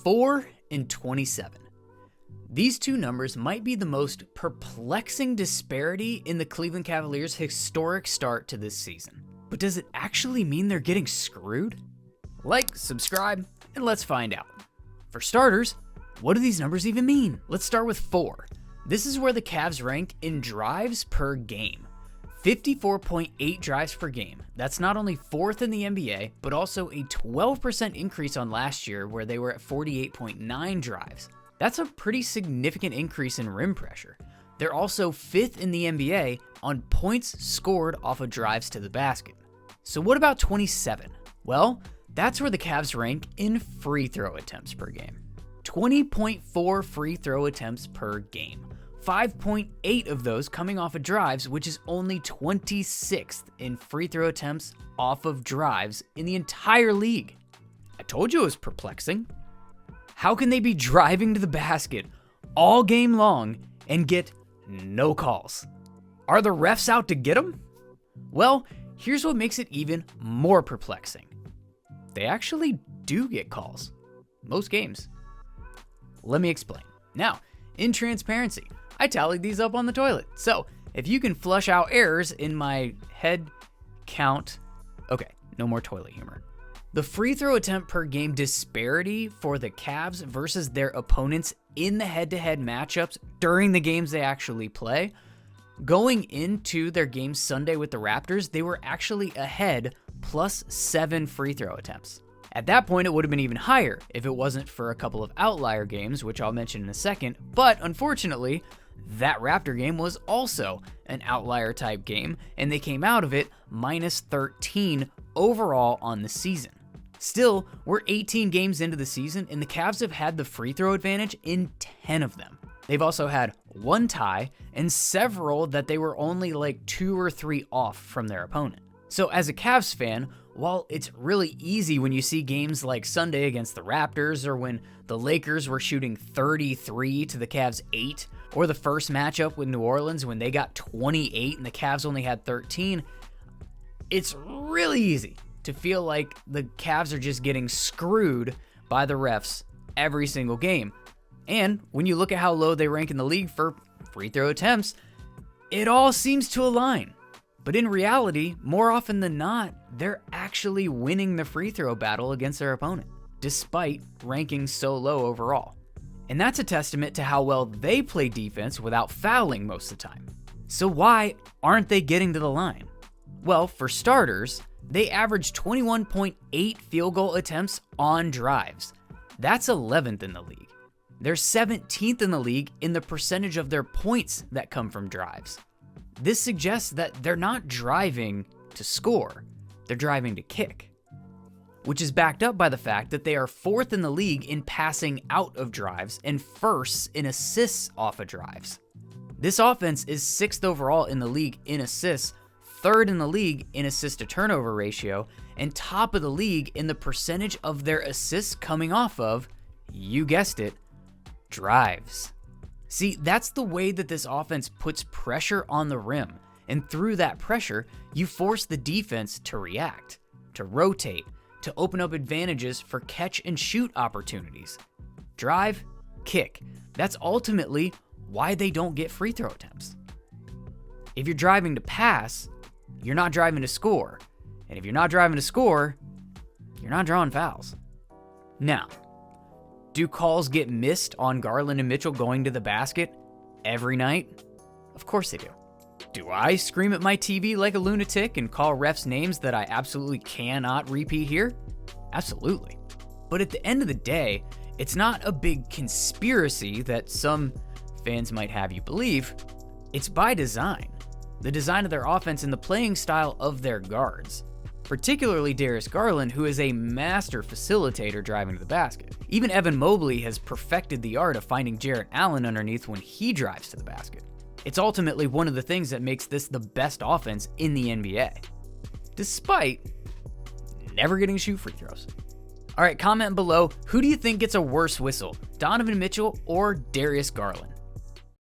4 and 27. These two numbers might be the most perplexing disparity in the Cleveland Cavaliers' historic start to this season. But does it actually mean they're getting screwed? Like, subscribe, and let's find out. For starters, what do these numbers even mean? Let's start with 4. This is where the Cavs rank in drives per game. 54.8 drives per game. That's not only 4th in the NBA, but also a 12% increase on last year where they were at 48.9 drives. That's a pretty significant increase in rim pressure. They're also 5th in the NBA on points scored off of drives to the basket. So what about 27? Well, that's where the Cavs rank in free throw attempts per game. 20.4 free throw attempts per game. 5.8 of those coming off of drives, which is only 26th in free throw attempts off of drives in the entire league. I told you it was perplexing. How can they be driving to the basket all game long and get no calls? Are the refs out to get them? Well, here's what makes it even more perplexing. They actually do get calls. Most games. Let me explain. Now, in transparency, I tallied these up on the toilet. So if you can flush out errors in my head count, okay, no more toilet humor. The free throw attempt per game disparity for the Cavs versus their opponents in the head-to-head matchups during the games they actually play, going into their game Sunday with the Raptors, they were actually ahead +7 free throw attempts. At that point, it would have been even higher if it wasn't for a couple of outlier games, which I'll mention in a second, but unfortunately, that Raptor game was also an outlier type game, and they came out of it -13 overall on the season. Still, we're 18 games into the season, and the Cavs have had the free throw advantage in 10 of them. They've also had one tie and several that they were only like 2 or 3 off from their opponent. So as a Cavs fan, while it's really easy when you see games like Sunday against the Raptors or when the Lakers were shooting 33 to the Cavs 8, or the first matchup with New Orleans when they got 28 and the Cavs only had 13, it's really easy to feel like the Cavs are just getting screwed by the refs every single game. And when you look at how low they rank in the league for free throw attempts, it all seems to align. But in reality, more often than not, they're actually winning the free throw battle against their opponent, despite ranking so low overall. And that's a testament to how well they play defense without fouling most of the time. So why aren't they getting to the line? Well, for starters, they average 21.8 field goal attempts on drives. That's 11th in the league. They're 17th in the league in the percentage of their points that come from drives. This suggests that they're not driving to score, they're driving to kick, which is backed up by the fact that they are 4th in the league in passing out of drives and 1st in assists off of drives. This offense is 6th overall in the league in assists, 3rd in the league in assist to turnover ratio, and top of the league in the percentage of their assists coming off of, you guessed it, drives. See, that's the way that this offense puts pressure on the rim, and through that pressure, you force the defense to react, to rotate, to open up advantages for catch and shoot opportunities. Drive, kick. That's ultimately why they don't get free throw attempts. If you're driving to pass, you're not driving to score. And if you're not driving to score, you're not drawing fouls. Now, do calls get missed on Garland and Mitchell going to the basket every night? Of course they do. Do I scream at my TV like a lunatic and call refs names that I absolutely cannot repeat here? Absolutely. But at the end of the day, it's not a big conspiracy that some fans might have you believe. It's by design. The design of their offense and the playing style of their guards. Particularly Darius Garland, who is a master facilitator driving to the basket. Even Evan Mobley has perfected the art of finding Jarrett Allen underneath when he drives to the basket. It's ultimately one of the things that makes this the best offense in the NBA, despite never getting to shoot free throws. All right, comment below, who do you think gets a worse whistle, Donovan Mitchell or Darius Garland?